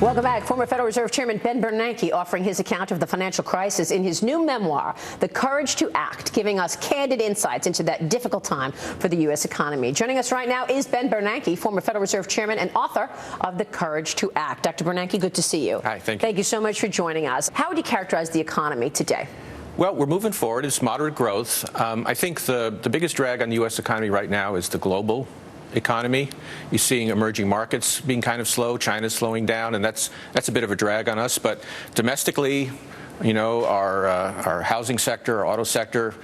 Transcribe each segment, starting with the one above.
Welcome back. Former Federal Reserve Chairman Ben Bernanke offering his account of the financial crisis in his new memoir, The Courage to Act, giving us candid insights into that difficult time for the U.S. economy. Joining us right now is Ben Bernanke, former Federal Reserve Chairman and author of The Courage to Act. Dr. Bernanke, good to see you. Hi, thank you. Thank you so much for joining us. How would you characterize the economy today? Well, we're moving forward. It's moderate growth. I think the biggest drag on the U.S. economy right now is the global economy. You're seeing emerging markets being kind of slow. China's slowing down, and that's a bit of a drag on us. But domestically, you know, our housing sector, our auto sector,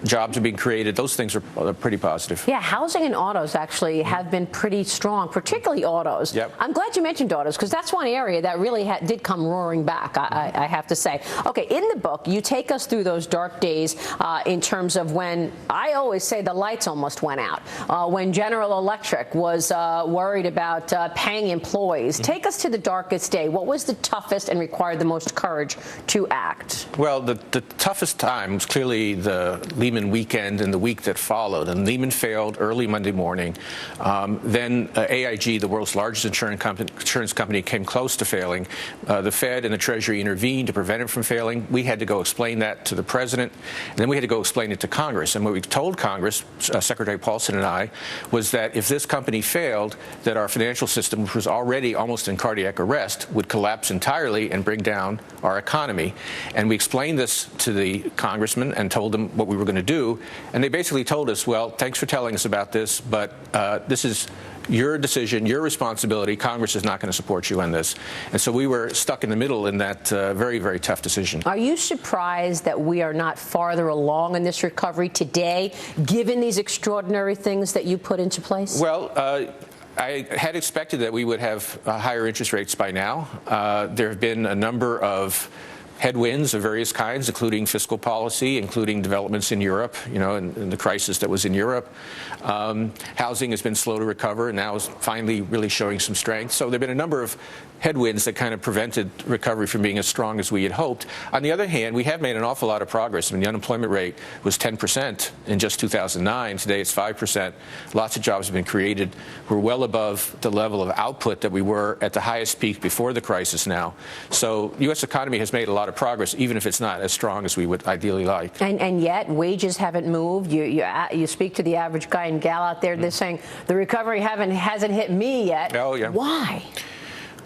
jobs are being created. Those things are pretty positive. Yeah, housing and autos actually have been pretty strong, particularly autos. Yep. I'm glad you mentioned autos because that's one area that really did come roaring back, I have to say. Okay, in the book, you take us through those dark days in terms of when, I always say the lights almost went out, when General Electric was worried about paying employees. Take us to the darkest day. What was the toughest and required the most courage to act? Well, the toughest time was clearly the Lehman weekend and the week that followed. And Lehman failed early Monday morning. Then AIG, the world's largest insurance company, came close to failing. The Fed and the Treasury intervened to prevent it from failing. We had to go explain that to the president. And then we had to go explain it to Congress. And what we told Congress, Secretary Paulson and I, was that if this company failed, that our financial system, which was already almost in cardiac arrest, would collapse entirely and bring down our economy. And we explained this to the congressman and told them what we were going to do. And they basically told us, well, thanks for telling us about this, but this is your decision, your responsibility. Congress is not going to support you on this. And so we were stuck in the middle in that very, very tough decision. Are you surprised that we are not farther along in this recovery today, given these extraordinary things that you put into place? Well, I had expected that we would have higher interest rates by now. There have been a number of headwinds of various kinds, including fiscal policy, including developments in Europe, you know, and the crisis that was in Europe. Housing has been slow to recover and now is finally really showing some strength. So there have been a number of headwinds that kind of prevented recovery from being as strong as we had hoped. On the other hand, we have made an awful lot of progress. I mean, the unemployment rate was 10% in just 2009. Today it's 5%. Lots of jobs have been created. We're well above the level of output that we were at the highest peak before the crisis now. So the U.S. economy has made a lot of progress, even if it's not as strong as we would ideally like. And yet wages haven't moved. You speak to the average guy and gal out there, they're saying the recovery hasn't hit me yet. Oh, yeah. Why?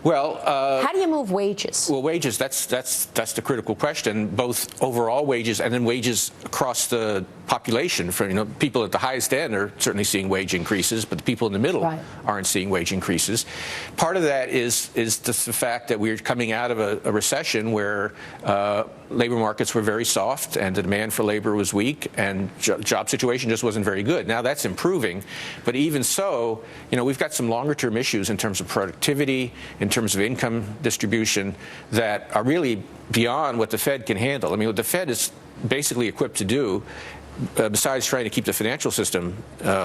Well, how do you move wages? Well, wages, that's the critical question, both overall wages and then wages across the population. For, you know, people at the highest end are certainly seeing wage increases, but the people in the middle aren't seeing wage increases. Part of that is just the fact that we're coming out of a recession where labor markets were very soft and the demand for labor was weak and job situation just wasn't very good. Now that's improving, but even so, you know, we've got some longer-term issues in terms of productivity, in terms of income distribution that are really beyond what the Fed can handle. I mean, what the Fed is basically equipped to do, besides trying to keep the financial system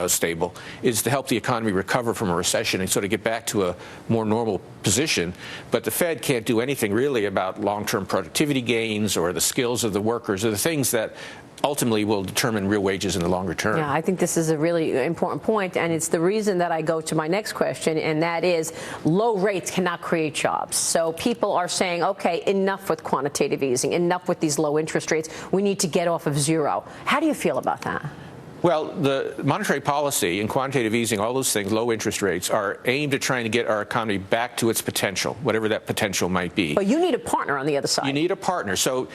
stable, is to help the economy recover from a recession and sort of get back to a more normal position. But the Fed can't do anything really about long-term productivity gains or the skills of the workers or the things that ultimately will determine real wages in the longer term. Yeah, I think this is a really important point, and it's the reason that I go to my next question, and that is low rates cannot create jobs. So people are saying, okay, enough with quantitative easing, enough with these low interest rates. We need to get off of zero. How do you feel about that? Well, the monetary policy and quantitative easing, all those things, low interest rates, are aimed at trying to get our economy back to its potential, whatever that potential might be. But you need a partner on the other side. You need a partner. So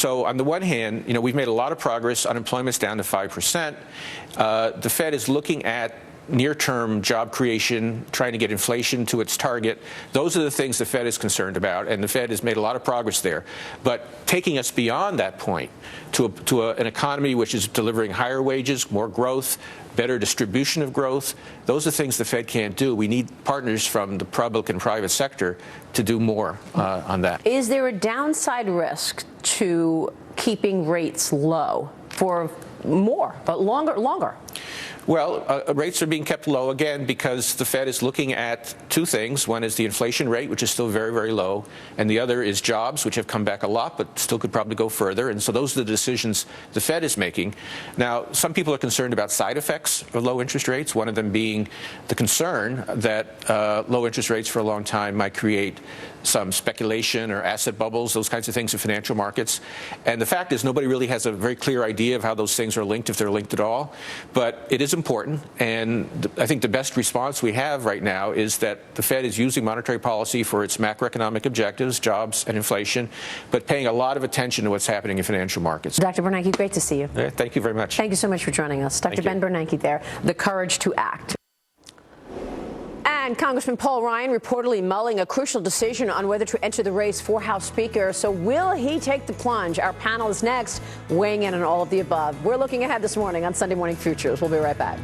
on the one hand, you know, we've made a lot of progress. Unemployment's down to 5%. The Fed is looking at near-term job creation, trying to get inflation to its target. Those are the things the Fed is concerned about, and the Fed has made a lot of progress there. But taking us beyond that point to an economy which is delivering higher wages, more growth, better distribution of growth, those are things the Fed can't do. We need partners from the public and private sector to do more on that. Is there a downside risk to keeping rates low for longer? Well, rates are being kept low, again, because the Fed is looking at two things. One is the inflation rate, which is still very, very low, and the other is jobs, which have come back a lot, but still could probably go further. And so those are the decisions the Fed is making. Now, some people are concerned about side effects of low interest rates, one of them being the concern that low interest rates for a long time might create some speculation or asset bubbles, those kinds of things in financial markets. And the fact is nobody really has a very clear idea of how those things are linked, if they're linked at all. But it is important, and I think the best response we have right now is that the Fed is using monetary policy for its macroeconomic objectives, jobs and inflation, but paying a lot of attention to what's happening in financial markets. Dr. Bernanke, great to see you. Thank you very much. Thank you so much for joining us. Dr. Ben Bernanke there, the courage to act. And Congressman Paul Ryan reportedly mulling a crucial decision on whether to enter the race for House Speaker. So will he take the plunge? Our panel is next, weighing in on all of the above. We're looking ahead this morning on Sunday Morning Futures. We'll be right back.